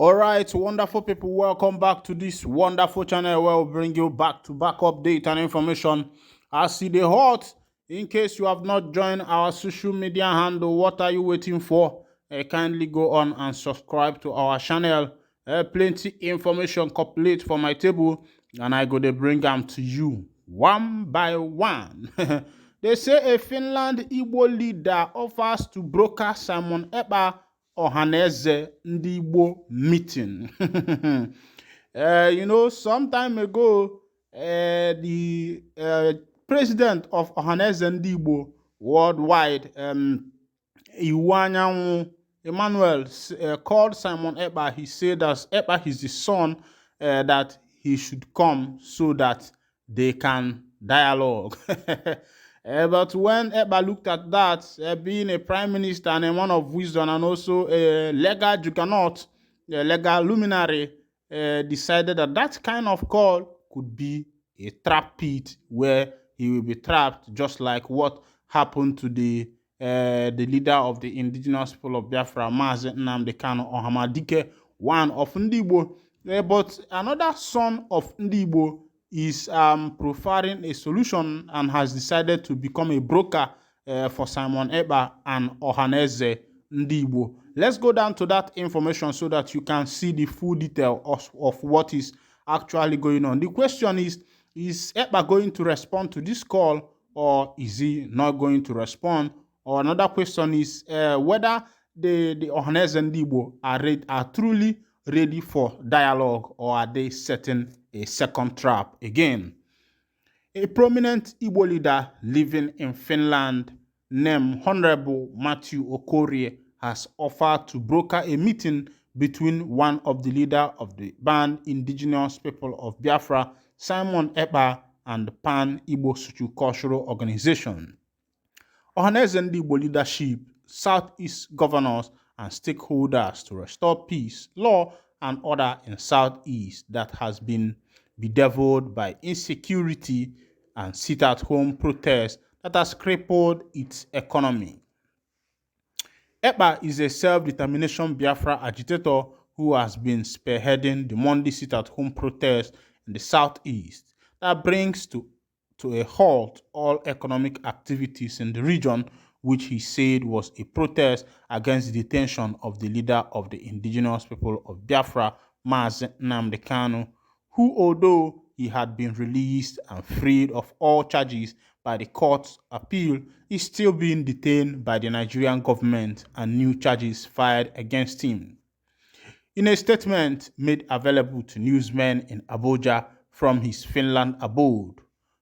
All right, wonderful people, welcome back to this wonderful channel where we bring you back-to-back update and information as see the hot. In case you have not joined our social media handle, what are you waiting for? Kindly go on and subscribe to our channel. Plenty information complete for my table, and I go to bring them to you one by one. They say a Finland Igbo leader offers to broker Simon Ekpa Ohanezendigbo meeting. Some time ago, the president of Ohanezendigbo worldwide, Iwanyanwu Emmanuel, called Simon Ekpa. He said that Ekpa is the son, that he should come so that they can dialogue. But when Ekpa looked at that, being a prime minister and a man of wisdom and also a legal juggernaut, a legal luminary, decided that that kind of call could be a trap pit where he will be trapped, just like what happened to the leader of the indigenous people of Biafra, Mazi Nnamdi Kanu Ohamadike, one of Ndigbo. But another son of Ndigbo is profiling a solution and has decided to become a broker for Simon Ekpa and Ohanezendigbo. Let's go down to that information so that you can see the full detail of what is actually going on. The question is Ekpa going to respond to this call, or is he not going to respond? Or another question is whether the Ohanezendigbo are truly ready for dialogue, or are they setting a second trap again? A prominent Igbo leader living in Finland named Honorable Matthew Okorie has offered to broker a meeting between one of the leaders of the banned indigenous people of Biafra, Simon Ekpa, and the Pan-Igbo Socio-Cultural Organization. Ohanezendigbo leadership, Southeast governors, and stakeholders to restore peace, law, and order in Southeast that has been bedeviled by insecurity and sit-at-home protests that has crippled its economy. Ekpa is a self-determination Biafra agitator who has been spearheading the Monday sit-at-home protest in the Southeast that brings to a halt all economic activities in the region, which he said was a protest against the detention of the leader of the indigenous people of Biafra, Mazi Nnamdi Kanu, who, although he had been released and freed of all charges by the court's appeal, is still being detained by the Nigerian government and new charges fired against him. In a statement made available to newsmen in Abuja from his Finland abode,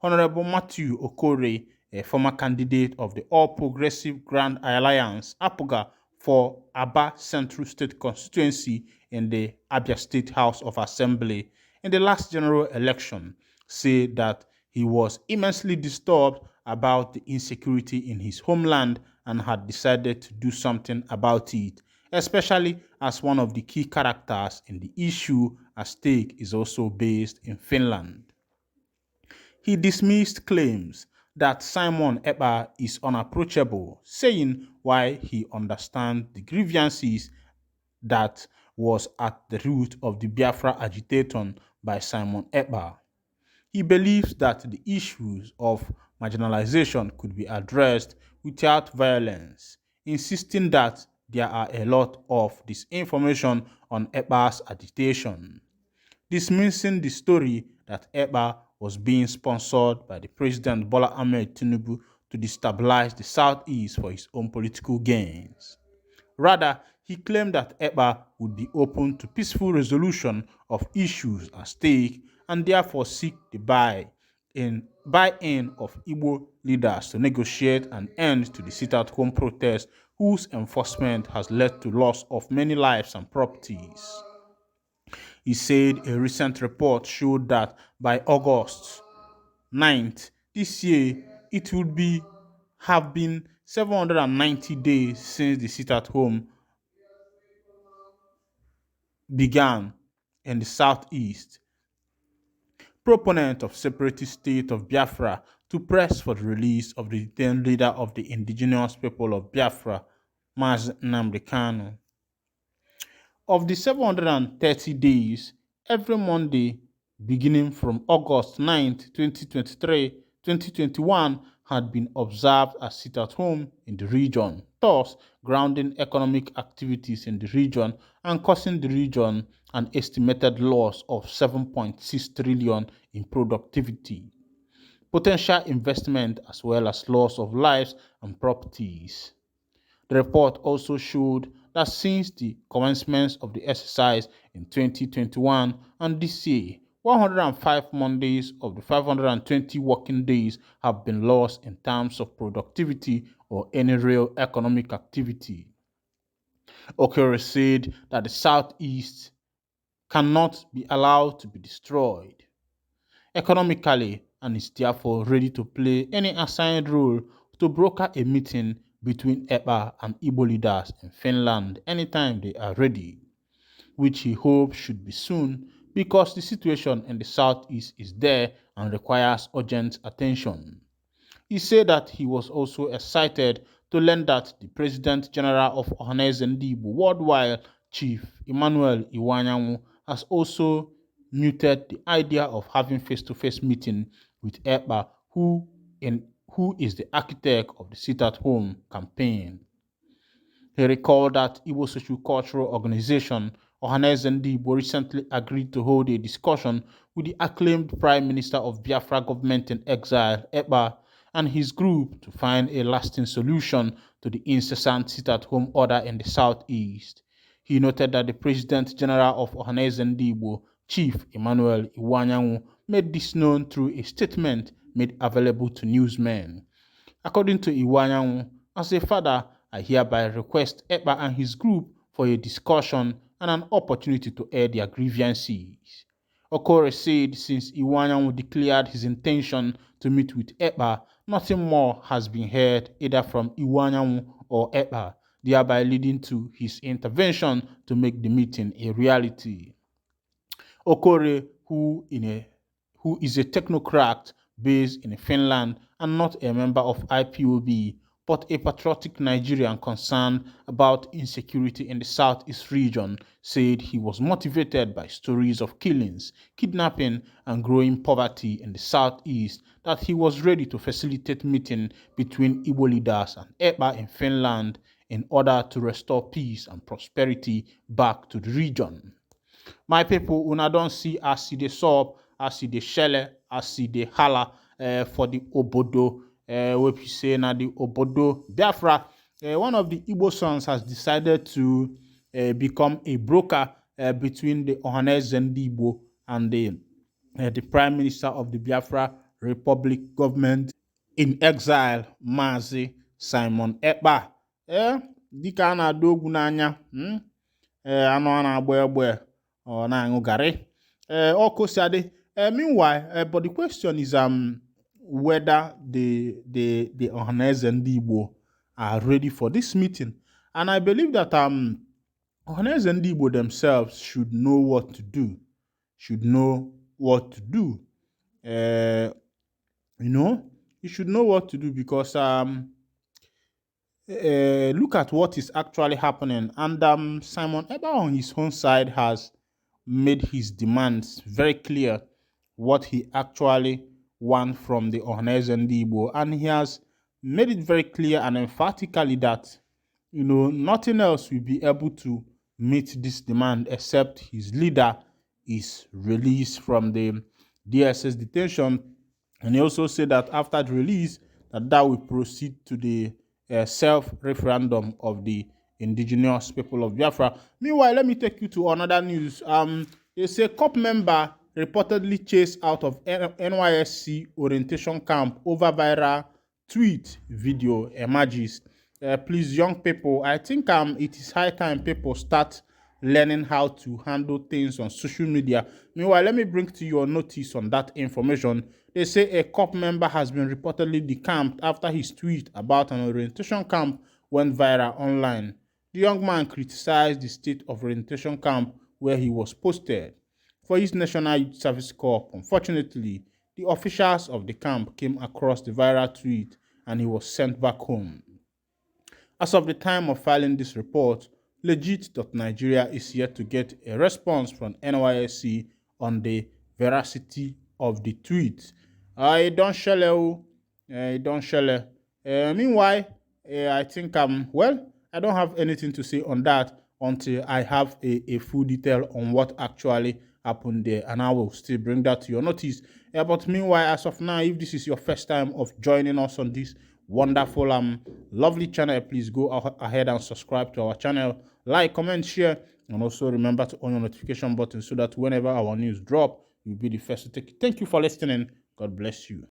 Honorable Matthew Okorie, a former candidate of the All Progressive Grand Alliance, APOGA, for Aba Central State Constituency in the Abia State House of Assembly in the last general election, said that he was immensely disturbed about the insecurity in his homeland and had decided to do something about it, especially as one of the key characters in the issue at stake is also based in Finland. He dismissed claims that Simon Ekpa is unapproachable, saying while he understands the grievances that was at the root of the Biafra agitation by Simon Ekpa, he believes that the issues of marginalization could be addressed without violence, insisting that there are a lot of disinformation on Ekpa's agitation, dismissing the story that Ekpa was being sponsored by the President Bola Ahmed Tinubu to destabilize the Southeast for his own political gains. Rather, he claimed that Ekpa would be open to peaceful resolution of issues at stake and therefore seek the buy-in of Igbo leaders to negotiate an end to the sit-at-home protest whose enforcement has led to loss of many lives and properties. He said a recent report showed that by August 9th this year, it would have been 790 days since the sit-at-home began in the Southeast. Proponent of separatist state of Biafra to press for the release of the detained leader of the indigenous people of Biafra, Mazi Nnamdi Kanu. Of the 730 days, every Monday beginning from August 9th, 2023, 2021 had been observed as sit-at-home in the region, thus grounding economic activities in the region and causing the region an estimated loss of 7.6 trillion in productivity, potential investment as well as loss of lives and properties. The report also showed that since the commencement of the exercise in 2021 and this year, 105 Mondays of the 520 working days have been lost in terms of productivity or any real economic activity. Okere said that the Southeast cannot be allowed to be destroyed economically and is therefore ready to play any assigned role to broker a meeting between Ekpa and Igbo leaders in Finland anytime they are ready, which he hopes should be soon because the situation in the southeast is there and requires urgent attention. He said that he was also excited to learn that the President General of Ohanezendigbo worldwide, Chief Emmanuel Iwanyanwu, has also muted the idea of having face-to-face meeting with Ekpa, who is the architect of the sit-at-home campaign. He recalled that Igbo social cultural organization Ohanezendigbo recently agreed to hold a discussion with the acclaimed Prime Minister of Biafra government in exile, Ekpa, and his group to find a lasting solution to the incessant sit-at-home order in the southeast. He noted that the President General of Ohanezendigbo, Chief Emmanuel Iwanyanwu, made this known through a statement made available to newsmen. According to Iwanyanwu, as a father, I hereby request Ekpa and his group for a discussion and an opportunity to air their grievances. Okore said since Iwanyanwu declared his intention to meet with Ekpa, nothing more has been heard either from Iwanyanwu or Ekpa, thereby leading to his intervention to make the meeting a reality. Okore, who is a technocrat based in Finland and not a member of IPOB, but a patriotic Nigerian concerned about insecurity in the Southeast region, said he was motivated by stories of killings, kidnapping, and growing poverty in the Southeast, that he was ready to facilitate meeting between Igbo leaders and Ekpa in Finland in order to restore peace and prosperity back to the region. My people, una don see as see the sup, as see the shelle, as see the hala for the obodo. What you say now the obodo Biafra. One of the Igbo sons has decided to become a broker between the Ohanezendigbo and the Prime Minister of the Biafra Republic government in exile, Mazi Simon Ekpa. Dika na-adọ ogwu n'anya. Anụ a na-agba egbe or na-aṅụ garị. Meanwhile, but the question is whether the Ohanezendigbo are ready for this meeting. And I believe that Ohanezendigbo themselves should know what to do. Should know what to do. You should know what to do because look at what is actually happening. And Simon Ekpa on his own side has made his demands very clear, what he actually wants from the Ohanezendigbo, and he has made it very clear and emphatically that nothing else will be able to meet this demand except his leader is released from the DSS detention. And he also said that after the release, that will proceed to the self-referendum of the indigenous people of Biafra. Meanwhile, let me take you to another news. They say COP member reportedly chased out of NYSC orientation camp over viral tweet video emerges. Please, young people, I think it is high time people start learning how to handle things on social media. Meanwhile, let me bring to your notice on that information. They say a COP member has been reportedly decamped after his tweet about an orientation camp went viral online. The young man criticized the state of orientation camp where he was posted. For his National Youth Service Corps, unfortunately, the officials of the camp came across the viral tweet and he was sent back home. As of the time of filing this report, legit.nigeria is yet to get a response from NYSC on the veracity of the tweet. I don't shell. Don't shell. Meanwhile, I think I don't have anything to say on that until I have a full detail on what actually happened there, and I will still bring that to your notice. But meanwhile, as of now, if this is your first time of joining us on this wonderful lovely channel, please go ahead and subscribe to our channel, like, comment, share, and also remember to on your notification button so that whenever our news drop, you'll be the first to take it. Thank you for listening. God bless you.